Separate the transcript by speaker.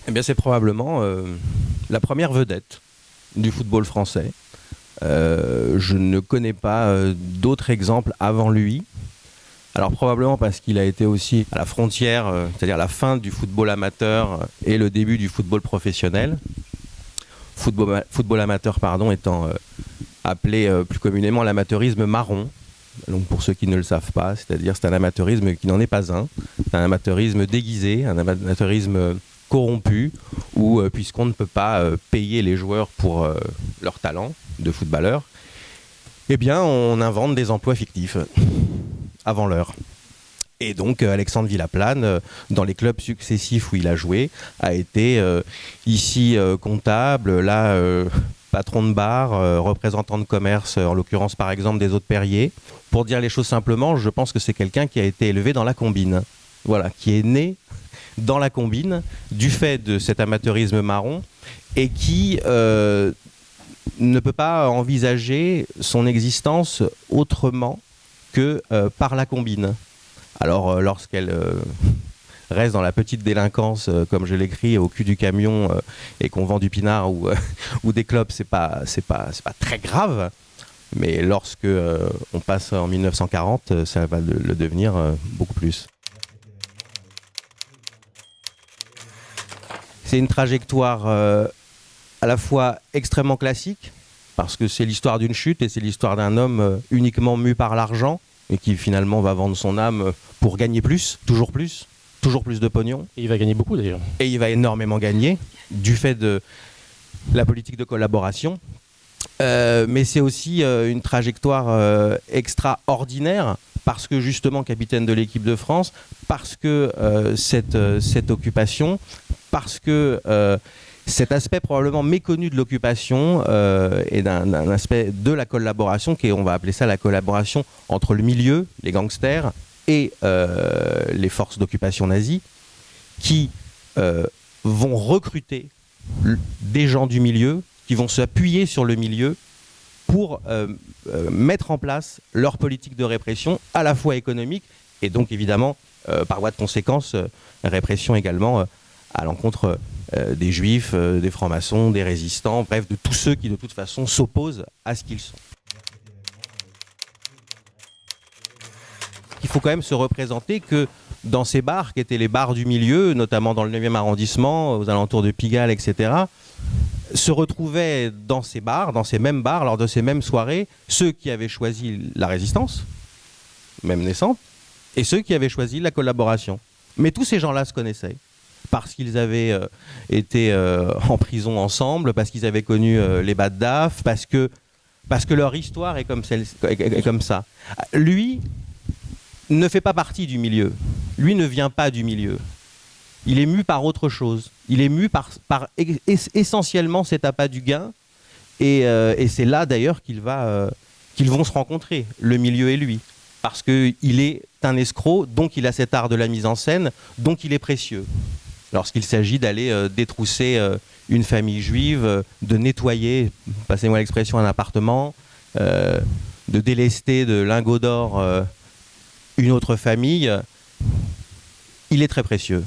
Speaker 1: Eh bien, c'est probablement la première vedette du football français. Je ne connais pas d'autres exemples avant lui. Alors probablement parce qu'il a été aussi à la frontière, c'est-à-dire la fin du football amateur et le début du football professionnel. Football amateur, pardon, étant appelé plus communément l'amateurisme marron. Donc pour ceux qui ne le savent pas, c'est-à-dire c'est un amateurisme qui n'en est pas un. C'est un amateurisme déguisé, un amateurisme corrompu, où puisqu'on ne peut pas payer les joueurs pour leur talent de footballeur, eh bien on invente des emplois fictifs avant l'heure. Et donc Alexandre Villaplane, dans les clubs successifs où il a joué, a été ici comptable, là patron de bar, représentant de commerce, en l'occurrence par exemple des eaux de Perrier. Pour dire les choses simplement, je pense que c'est quelqu'un qui a été élevé dans la combine. Voilà, qui est né dans la combine du fait de cet amateurisme marron et qui ne peut pas envisager son existence autrement que par la combine. Alors lorsqu'elle reste dans la petite délinquance, comme je l'écris, au cul du camion et qu'on vend du pinard ou des clopes, c'est pas très grave. Mais lorsque on passe en 1940, ça va le devenir beaucoup plus. C'est une trajectoire à la fois extrêmement classique, parce que c'est l'histoire d'une chute et c'est l'histoire d'un homme uniquement mu par l'argent et qui finalement va vendre son âme pour gagner plus de pognon.
Speaker 2: Et il va gagner beaucoup d'ailleurs.
Speaker 1: Et il va énormément gagner du fait de la politique de collaboration. Mais c'est aussi une trajectoire extraordinaire parce que justement capitaine de l'équipe de France, parce que cette occupation, parce que cet aspect probablement méconnu de l'occupation et d'un aspect de la collaboration, qui est, on va appeler ça la collaboration entre le milieu, les gangsters, et les forces d'occupation nazies, qui vont recruter des gens du milieu, qui vont s'appuyer sur le milieu pour mettre en place leur politique de répression, à la fois économique, et donc évidemment, par voie de conséquence, répression également à l'encontre des juifs, des francs-maçons, des résistants, bref, de tous ceux qui de toute façon s'opposent à ce qu'ils sont. Il faut quand même se représenter que dans ces bars, qui étaient les bars du milieu, notamment dans le 9e arrondissement, aux alentours de Pigalle, etc., se retrouvaient dans ces bars, dans ces mêmes bars, lors de ces mêmes soirées, ceux qui avaient choisi la résistance, même naissante, et ceux qui avaient choisi la collaboration. Mais tous ces gens-là se connaissaient, parce qu'ils avaient été en prison ensemble, parce qu'ils avaient connu les bad daf, parce que leur histoire est comme ça. Lui ne fait pas partie du milieu. Lui ne vient pas du milieu. Il est mu par autre chose. Il est mu par essentiellement cet appât du gain. Et c'est là d'ailleurs qu'ils vont se rencontrer, le milieu et lui. Parce qu'il est un escroc, donc il a cet art de la mise en scène, donc il est précieux. Lorsqu'il s'agit d'aller détrousser une famille juive, de nettoyer, passez-moi l'expression, un appartement, de délester de lingots d'or une autre famille, il est très précieux.